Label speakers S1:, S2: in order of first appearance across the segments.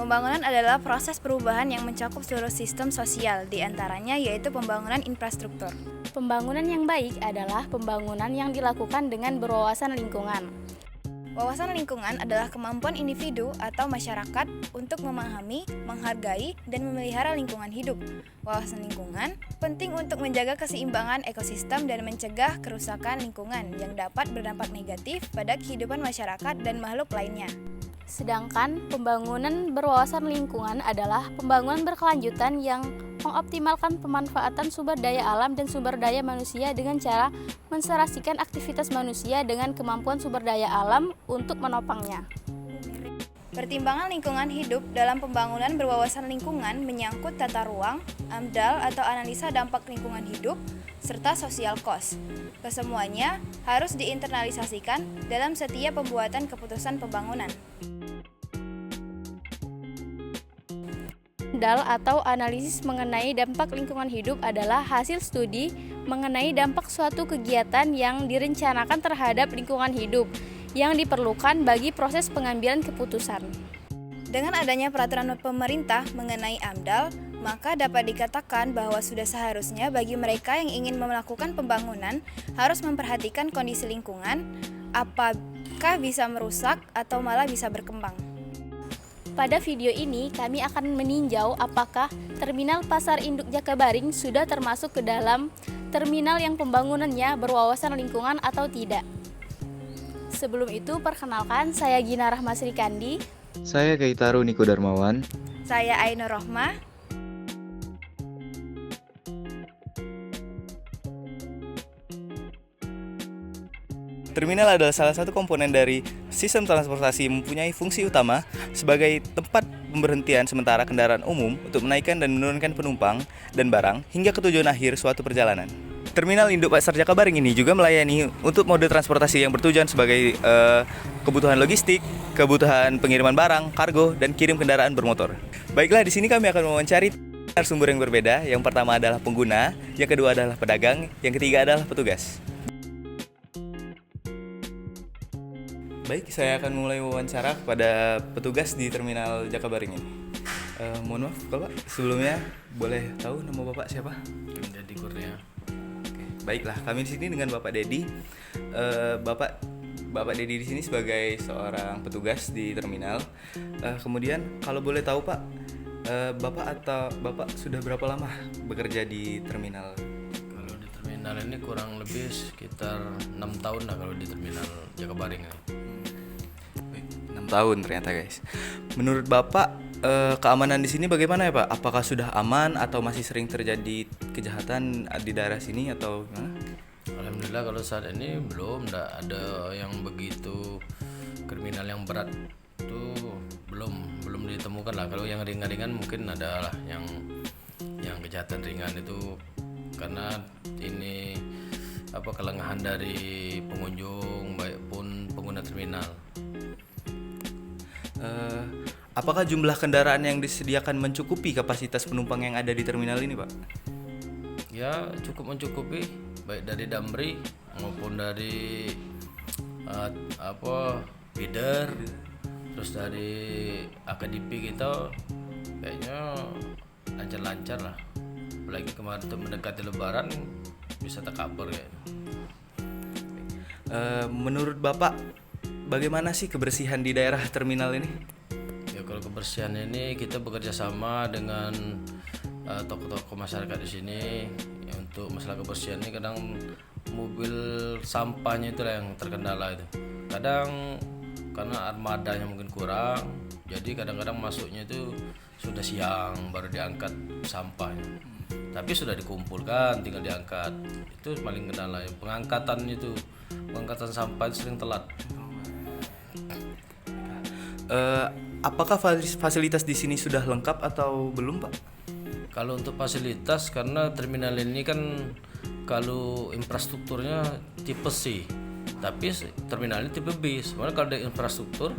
S1: Pembangunan adalah proses perubahan yang mencakup seluruh sistem sosial, di antaranya yaitu pembangunan infrastruktur.
S2: Pembangunan yang baik adalah pembangunan yang dilakukan dengan berwawasan lingkungan.
S1: Wawasan lingkungan adalah kemampuan individu atau masyarakat untuk memahami, menghargai, dan memelihara lingkungan hidup. Wawasan lingkungan penting untuk menjaga keseimbangan ekosistem dan mencegah kerusakan lingkungan yang dapat berdampak negatif pada kehidupan masyarakat dan makhluk lainnya.
S2: Sedangkan pembangunan berwawasan lingkungan adalah pembangunan berkelanjutan yang mengoptimalkan pemanfaatan sumber daya alam dan sumber daya manusia dengan cara menserasikan aktivitas manusia dengan kemampuan sumber daya alam untuk menopangnya.
S1: Pertimbangan lingkungan hidup dalam pembangunan berwawasan lingkungan menyangkut tata ruang, AMDAL atau analisa dampak lingkungan hidup, serta social cost. Kesemuanya harus diinternalisasikan dalam setiap pembuatan keputusan pembangunan.
S2: AMDAL atau analisis mengenai dampak lingkungan hidup adalah hasil studi mengenai dampak suatu kegiatan yang direncanakan terhadap lingkungan hidup yang diperlukan bagi proses pengambilan keputusan.
S1: Dengan adanya peraturan pemerintah mengenai AMDAL, maka dapat dikatakan bahwa sudah seharusnya bagi mereka yang ingin melakukan pembangunan harus memperhatikan kondisi lingkungan, apakah bisa merusak atau malah bisa berkembang.
S2: Pada video ini, kami akan meninjau apakah Terminal Pasar Induk Jakabaring sudah termasuk ke dalam terminal yang pembangunannya berwawasan lingkungan atau tidak. Sebelum itu, perkenalkan, saya Gina Rahma Srikandi.
S3: Saya Gaitaru Niko Darmawan.
S1: Saya Ainur Rohmah.
S4: Terminal adalah salah satu komponen dari sistem transportasi yang mempunyai fungsi utama sebagai tempat pemberhentian sementara kendaraan umum untuk menaikkan dan menurunkan penumpang dan barang hingga ke tujuan akhir suatu perjalanan. Terminal Induk Pasar Jakabaring ini juga melayani untuk mode transportasi yang bertujuan sebagai kebutuhan logistik, kebutuhan pengiriman barang, kargo, dan kirim kendaraan bermotor. Baiklah, di sini kami akan mewawancari narasumber yang berbeda. Yang pertama adalah pengguna, yang kedua adalah pedagang, yang ketiga adalah petugas. Baik, saya akan mulai wawancara kepada petugas di Terminal Jakabaring ini. Mohon maaf, Bapak, sebelumnya boleh tahu nama Bapak siapa?
S5: Dedi Kurnia.
S4: Baiklah, kami di sini dengan Bapak Dedi. Bapak Dedi di sini sebagai seorang petugas di terminal. Kemudian kalau boleh tahu Pak, Bapak sudah berapa lama bekerja di terminal?
S5: Kalau di terminal ini kurang lebih sekitar 6 tahun lah kalau di terminal Jakabaring ini.
S4: 6 tahun ternyata guys. Menurut Bapak, keamanan di sini bagaimana ya Pak? Apakah sudah aman atau masih sering terjadi kejahatan di daerah sini atau gimana?
S5: Alhamdulillah kalau saat ini belum ada yang begitu kriminal yang berat itu belum ditemukan lah. Kalau yang ringan-ringan mungkin ada lah yang kejahatan ringan itu karena ini kelengahan dari pengunjung baik pun pengguna terminal.
S4: Apakah jumlah kendaraan yang disediakan mencukupi kapasitas penumpang yang ada di terminal ini, Pak?
S5: Ya, cukup mencukupi baik dari Damri maupun dari feeder, terus dari AKDP kita kayaknya lancar-lancar lah. Apalagi kemarin untuk mendekati Lebaran bisa tercover kayaknya.
S4: Menurut Bapak, bagaimana sih kebersihan di daerah terminal ini?
S5: Ya kalau kebersihan ini kita bekerja sama dengan tokoh-tokoh masyarakat di sini ya, untuk masalah kebersihan ini kadang mobil sampahnya itulah yang terkendala itu. Kadang karena armadanya mungkin kurang, jadi kadang-kadang masuknya itu sudah siang baru diangkat sampahnya. Tapi sudah dikumpulkan tinggal diangkat. Itu paling kendala. Pengangkatan sampah itu sering telat.
S4: Apakah fasilitas di sini sudah lengkap atau belum, Pak?
S5: Kalau untuk fasilitas, karena terminal ini kan kalau infrastrukturnya tipe C, tapi terminal ini tipe B. Sebenarnya kalau ada infrastruktur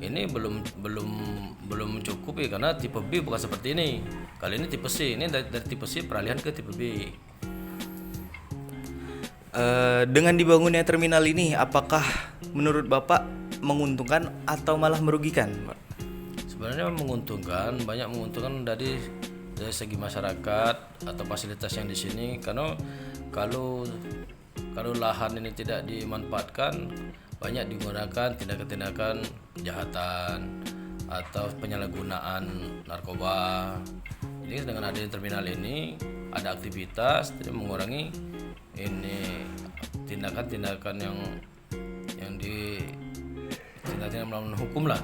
S5: ini belum mencukupi karena tipe B bukan seperti ini. Kali ini tipe C, ini dari tipe C peralihan ke tipe B.
S4: Dengan dibangunnya terminal ini, apakah menurut Bapak menguntungkan atau malah merugikan, Pak?
S5: Sebenarnya menguntungkan, banyak menguntungkan dari segi masyarakat atau fasilitas yang di sini, karena kalau lahan ini tidak dimanfaatkan, banyak digunakan tindakan-tindakan kejahatan atau penyalahgunaan narkoba. Jadi dengan adanya terminal ini ada aktivitas, tidak mengurangi ini tindakan-tindakan yang di tindakan melawan hukum lah.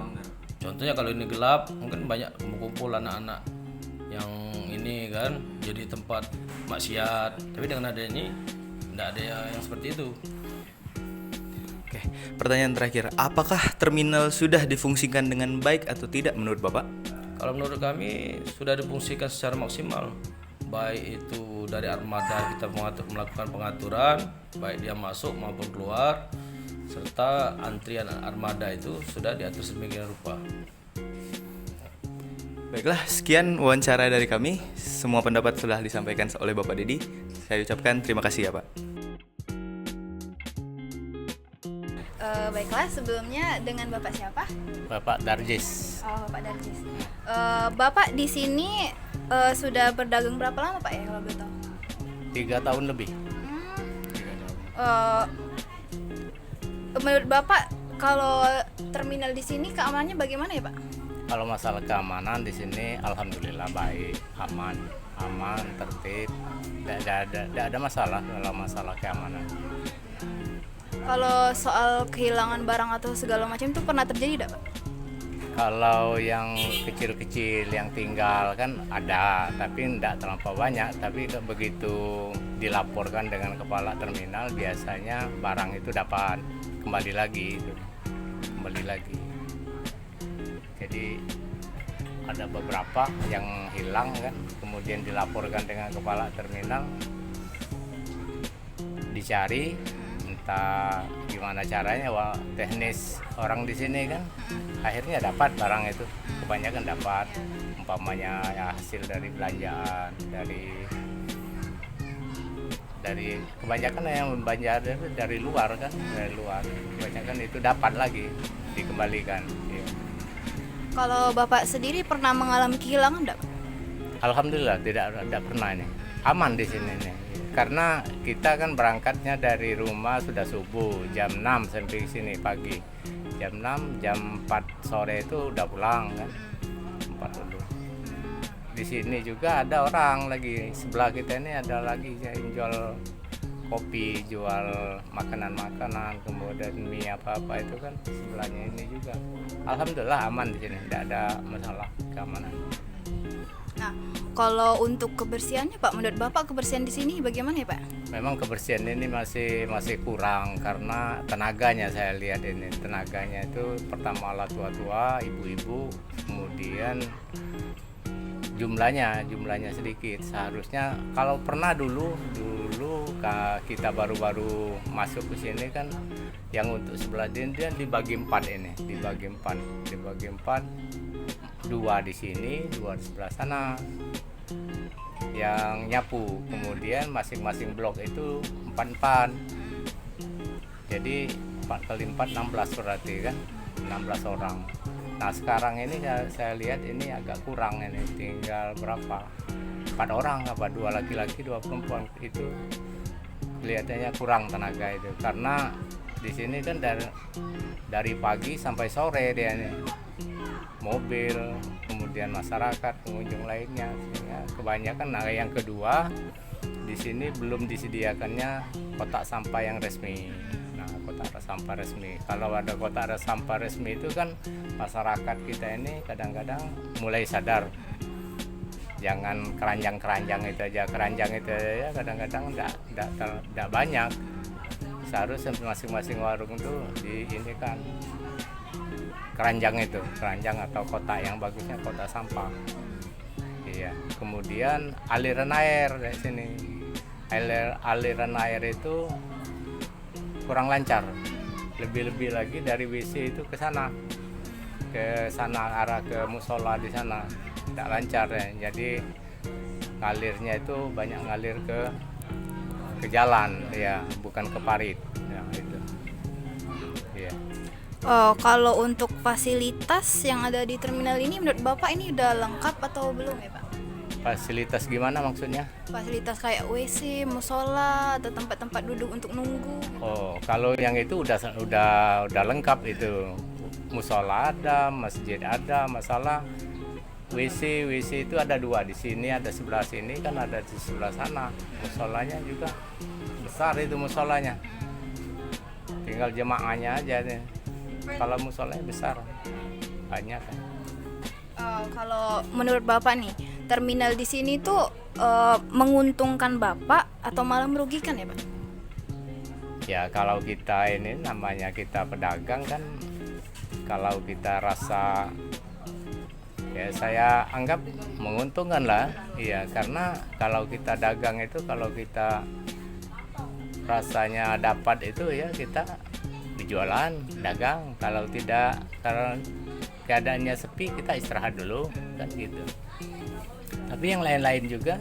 S5: Contohnya kalau ini gelap, mungkin banyak kumpul anak-anak yang ini kan jadi tempat maksiat. Tapi dengan adanya ini tidak ada yang seperti itu.
S4: Oke, pertanyaan terakhir, apakah terminal sudah difungsikan dengan baik atau tidak menurut Bapak?
S5: Kalau menurut kami sudah difungsikan secara maksimal, baik itu dari armada kita melakukan pengaturan, baik dia masuk maupun keluar, serta antrian armada itu sudah diatur sedemikian rupa.
S4: Baiklah, sekian wawancara dari kami. Semua pendapat sudah disampaikan oleh Bapak Dedi. Saya ucapkan terima kasih ya Pak.
S1: Baiklah, sebelumnya dengan Bapak siapa?
S6: Bapak Darjis.
S1: Oh, Bapak Darjis. Bapak di sini sudah berdagang berapa lama Pak ya kalau boleh tahu?
S6: 3 tahun lebih.
S1: Menurut Bapak kalau terminal di sini keamanannya bagaimana ya Pak?
S6: Kalau masalah keamanan di sini alhamdulillah baik, aman, tertib. Tidak ada masalah kalau masalah keamanan.
S1: Kalau soal kehilangan barang atau segala macam itu pernah terjadi tidak Pak?
S6: Kalau yang kecil-kecil yang tinggal kan ada, tapi tidak terlampau banyak. Tapi begitu dilaporkan dengan kepala terminal, biasanya barang itu dapat kembali lagi. Jadi ada beberapa yang hilang kan, kemudian dilaporkan dengan kepala terminal, dicari. Entah gimana caranya, teknis orang di sini kan akhirnya dapat barang itu, kebanyakan dapat, umpamanya ya hasil dari belanjaan, dari kebanyakan yang belanja dari luar kan, kebanyakan itu dapat lagi dikembalikan. Ya.
S1: Kalau Bapak sendiri pernah mengalami kehilangan enggak?
S6: Alhamdulillah tidak pernah ini, aman di sini nih. Karena kita kan berangkatnya dari rumah sudah subuh jam 6 sampai sini pagi. Jam 6, jam 4 sore itu udah pulang kan. 4 dulu. Di sini juga ada orang lagi, sebelah kita ini ada lagi yang jual kopi, jual makanan-makanan, kemudian mie apa-apa itu kan sebelahnya ini juga. Alhamdulillah aman di sini, tidak ada masalah keamanan.
S1: Nah, kalau untuk kebersihannya Pak, menurut Bapak kebersihan di sini bagaimana ya Pak?
S6: Memang kebersihan ini masih kurang karena tenaganya, saya lihat ini tenaganya itu pertama lah tua-tua, ibu-ibu, kemudian jumlahnya sedikit. Seharusnya kalau pernah dulu kita baru masuk ke sini kan, yang untuk sebelah ini dia dibagi 4 ini, dibagi empat. 2 di sini, 2 di sebelah sana yang nyapu, kemudian masing-masing blok itu 4. Jadi 4 kali 4 16 berarti kan, 16 orang. Nah sekarang ini saya lihat ini agak kurang, ini tinggal berapa, 4 orang, 2 laki-laki 2 perempuan. Itu kelihatannya kurang tenaga itu, karena di sini kan dari pagi sampai sore dia nih, mobil, kemudian masyarakat, pengunjung lainnya, sehingga kebanyakan. Nah yang kedua, di sini belum disediakannya kotak sampah yang resmi. Nah kotak sampah resmi, kalau ada kotak sampah resmi itu kan masyarakat kita ini kadang-kadang mulai sadar, jangan keranjang itu aja kadang-kadang tidak banyak. Seharusnya masing-masing warung itu ini kan keranjang atau kotak yang bagusnya kotak sampah. Iya. Kemudian aliran air dari sini, aliran air itu kurang lancar. Lebih lagi dari WC itu ke sana arah ke musola di sana tidak lancar ya. Jadi ngalirnya itu banyak ngalir ke jalan ya, bukan ke parit ya, itu. Iya.
S1: Oh, kalau untuk fasilitas yang ada di terminal ini menurut Bapak ini udah lengkap atau belum ya Pak?
S6: Fasilitas gimana maksudnya?
S1: Fasilitas kayak WC, musola, atau tempat-tempat duduk untuk nunggu.
S6: Oh, kalau yang itu udah lengkap itu. Musola ada, masjid ada, masalah WC itu ada 2 di sini, ada sebelah sini kan ada di sebelah sana. Musolanya juga besar itu musolanya. Tinggal jemaahnya aja nih. Kalau musolanya besar, banyak kan.
S1: Kalau menurut Bapak nih, terminal di sini tuh menguntungkan Bapak atau malah merugikan ya Pak?
S6: Ya kalau kita ini namanya kita pedagang kan, kalau kita rasa ya saya anggap menguntungkan lah. Iya, karena kalau kita dagang itu kalau kita rasanya dapat itu ya kita dijualan, dagang. Kalau tidak, kalau keadaannya sepi kita istirahat dulu kan gitu. Tapi yang lain-lain juga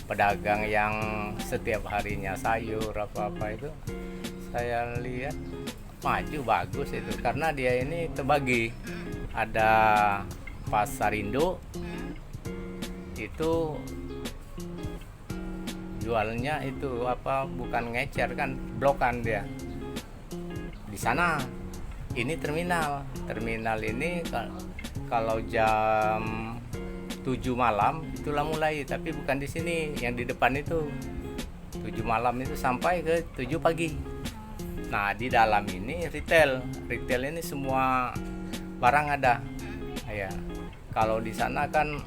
S6: pedagang yang setiap harinya sayur apa-apa itu saya lihat maju bagus itu karena dia ini terbagi. Ada pasar induk itu jualnya itu apa bukan ngecer kan, blokan dia. Di sana ini terminal ini kalau jam 7 malam itulah mulai, tapi bukan di sini, yang di depan itu 7 malam itu sampai ke 7 pagi. Nah di dalam ini retail ini semua barang ada ya. Kalau di sana kan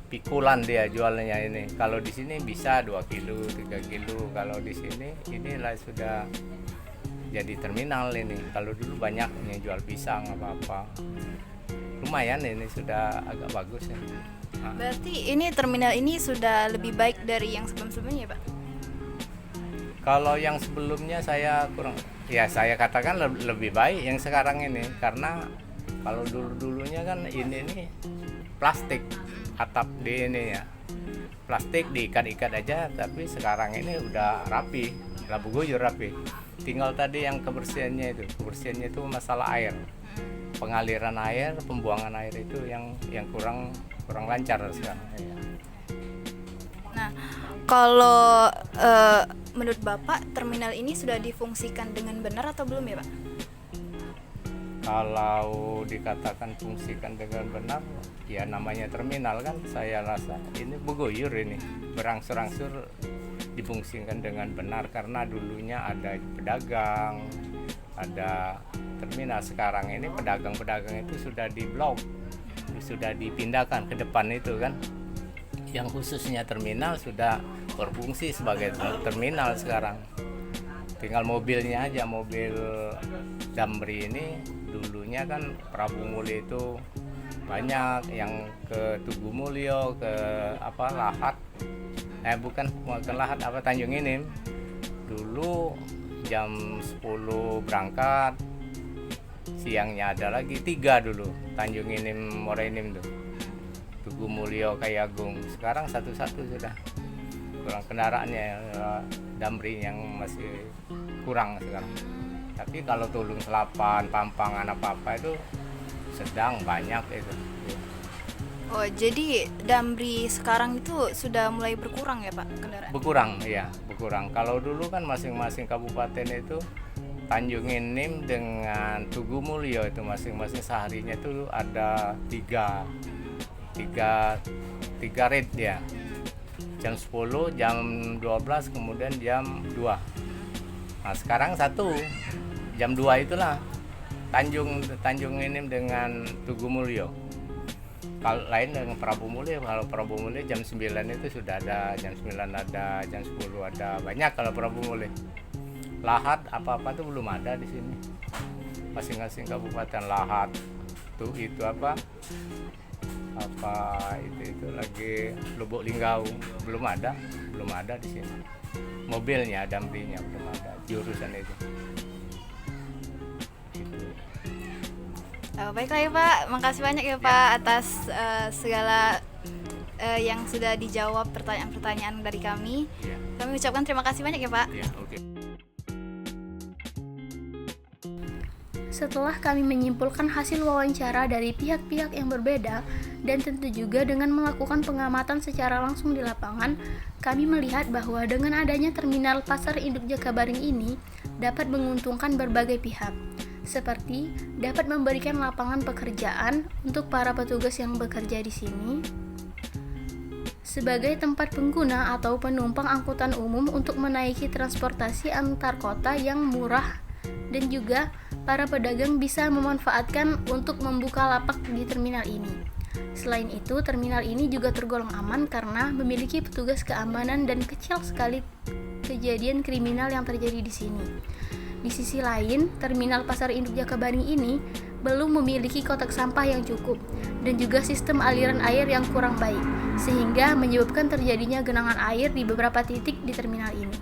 S6: pikulan dia jualnya ini, kalau di sini bisa 2 kilo 3 kilo. Kalau di sini inilah sudah jadi terminal ini. Kalau dulu banyak yang jual pisang apa-apa, lumayan ini sudah agak bagus ya. Nah.
S1: Berarti ini terminal ini sudah lebih baik dari yang sebelum-sebelumnya ya Pak?
S6: Kalau yang sebelumnya saya kurang, ya saya katakan lebih baik yang sekarang ini, karena kalau dulunya kan ini plastik atap di ini ya, plastik diikat-ikat aja, tapi sekarang ini udah rapi, labu guyur rapi. Tinggal tadi yang kebersihannya itu masalah air, pengaliran air, pembuangan air itu yang kurang lancar sekarang ya.
S1: Nah, kalau menurut Bapak terminal ini sudah difungsikan dengan benar atau belum ya Pak?
S6: Kalau dikatakan fungsikan dengan benar, ya namanya terminal kan, saya rasa ini berguyur ini, berangsur-angsur difungsikan dengan benar karena dulunya ada pedagang, ada terminal. Sekarang ini pedagang-pedagang itu sudah diblok, sudah dipindahkan ke depan itu kan. Yang khususnya terminal sudah berfungsi sebagai terminal sekarang. Tinggal mobilnya aja, mobil Damri ini dulunya kan Prabu Muli itu banyak yang ke Tugu Mulyo, ke apa Lahat, bukan Lahat, apa Tanjung Inim. Dulu jam 10 berangkat, siangnya ada lagi 3 dulu, Tanjung Inim, Morainim tuh, Tugu Mulyo, Kayagung. Sekarang satu-satu sudah kurang kendaraannya, Damri yang masih kurang sekarang. Tapi kalau Tulung Selapan, Pampangan apa-apa itu sedang banyak itu.
S1: Oh, jadi Damri sekarang itu sudah mulai berkurang ya Pak kendaraan?
S6: Berkurang, iya, berkurang. Kalau dulu kan masing-masing kabupaten itu Tanjung Inim dengan Tugu Mulyo itu masing-masing seharinya itu ada tiga rate dia. Jam 10, jam 12, kemudian jam 2. Nah, sekarang satu jam 2 itulah Tanjung Inim dengan Tugu Mulyo. Kalau lain dengan Prabu Mulyo, kalau Prabu Mulyo jam 9 itu sudah ada, jam 9 ada, jam 10 ada, banyak kalau Prabu Mulyo. Lahat apa-apa tuh belum ada di sini. Masing-masing kabupaten Lahat tuh itu apa itu lagi Lubuk Linggau belum ada di sini. Mobilnya, Damrinya belum ada, jurusan itu.
S1: Baiklah ya Pak, makasih banyak ya Pak atas segala yang sudah dijawab pertanyaan-pertanyaan dari kami.
S6: Ya.
S1: Kami ucapkan terima kasih banyak ya Pak.
S6: Ya, oke.
S2: Setelah kami menyimpulkan hasil wawancara dari pihak-pihak yang berbeda dan tentu juga dengan melakukan pengamatan secara langsung di lapangan, kami melihat bahwa dengan adanya terminal Pasar Induk Jakabaring ini dapat menguntungkan berbagai pihak, seperti dapat memberikan lapangan pekerjaan untuk para petugas yang bekerja di sini, sebagai tempat pengguna atau penumpang angkutan umum untuk menaiki transportasi antar kota yang murah, dan juga para pedagang bisa memanfaatkan untuk membuka lapak di terminal ini. Selain itu, terminal ini juga tergolong aman karena memiliki petugas keamanan dan kecil sekali kejadian kriminal yang terjadi di sini. Di sisi lain, terminal Pasar Induk Jakabaring ini belum memiliki kotak sampah yang cukup dan juga sistem aliran air yang kurang baik, sehingga menyebabkan terjadinya genangan air di beberapa titik di terminal ini.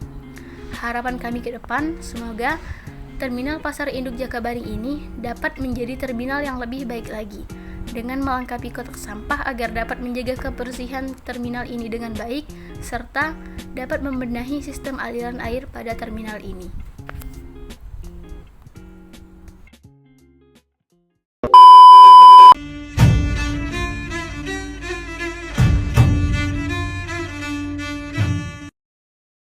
S2: Harapan kami ke depan, semoga Terminal Pasar Induk Jakabaring ini dapat menjadi terminal yang lebih baik lagi, dengan melengkapi kotak sampah agar dapat menjaga kebersihan terminal ini dengan baik, serta dapat membenahi sistem aliran air pada terminal ini.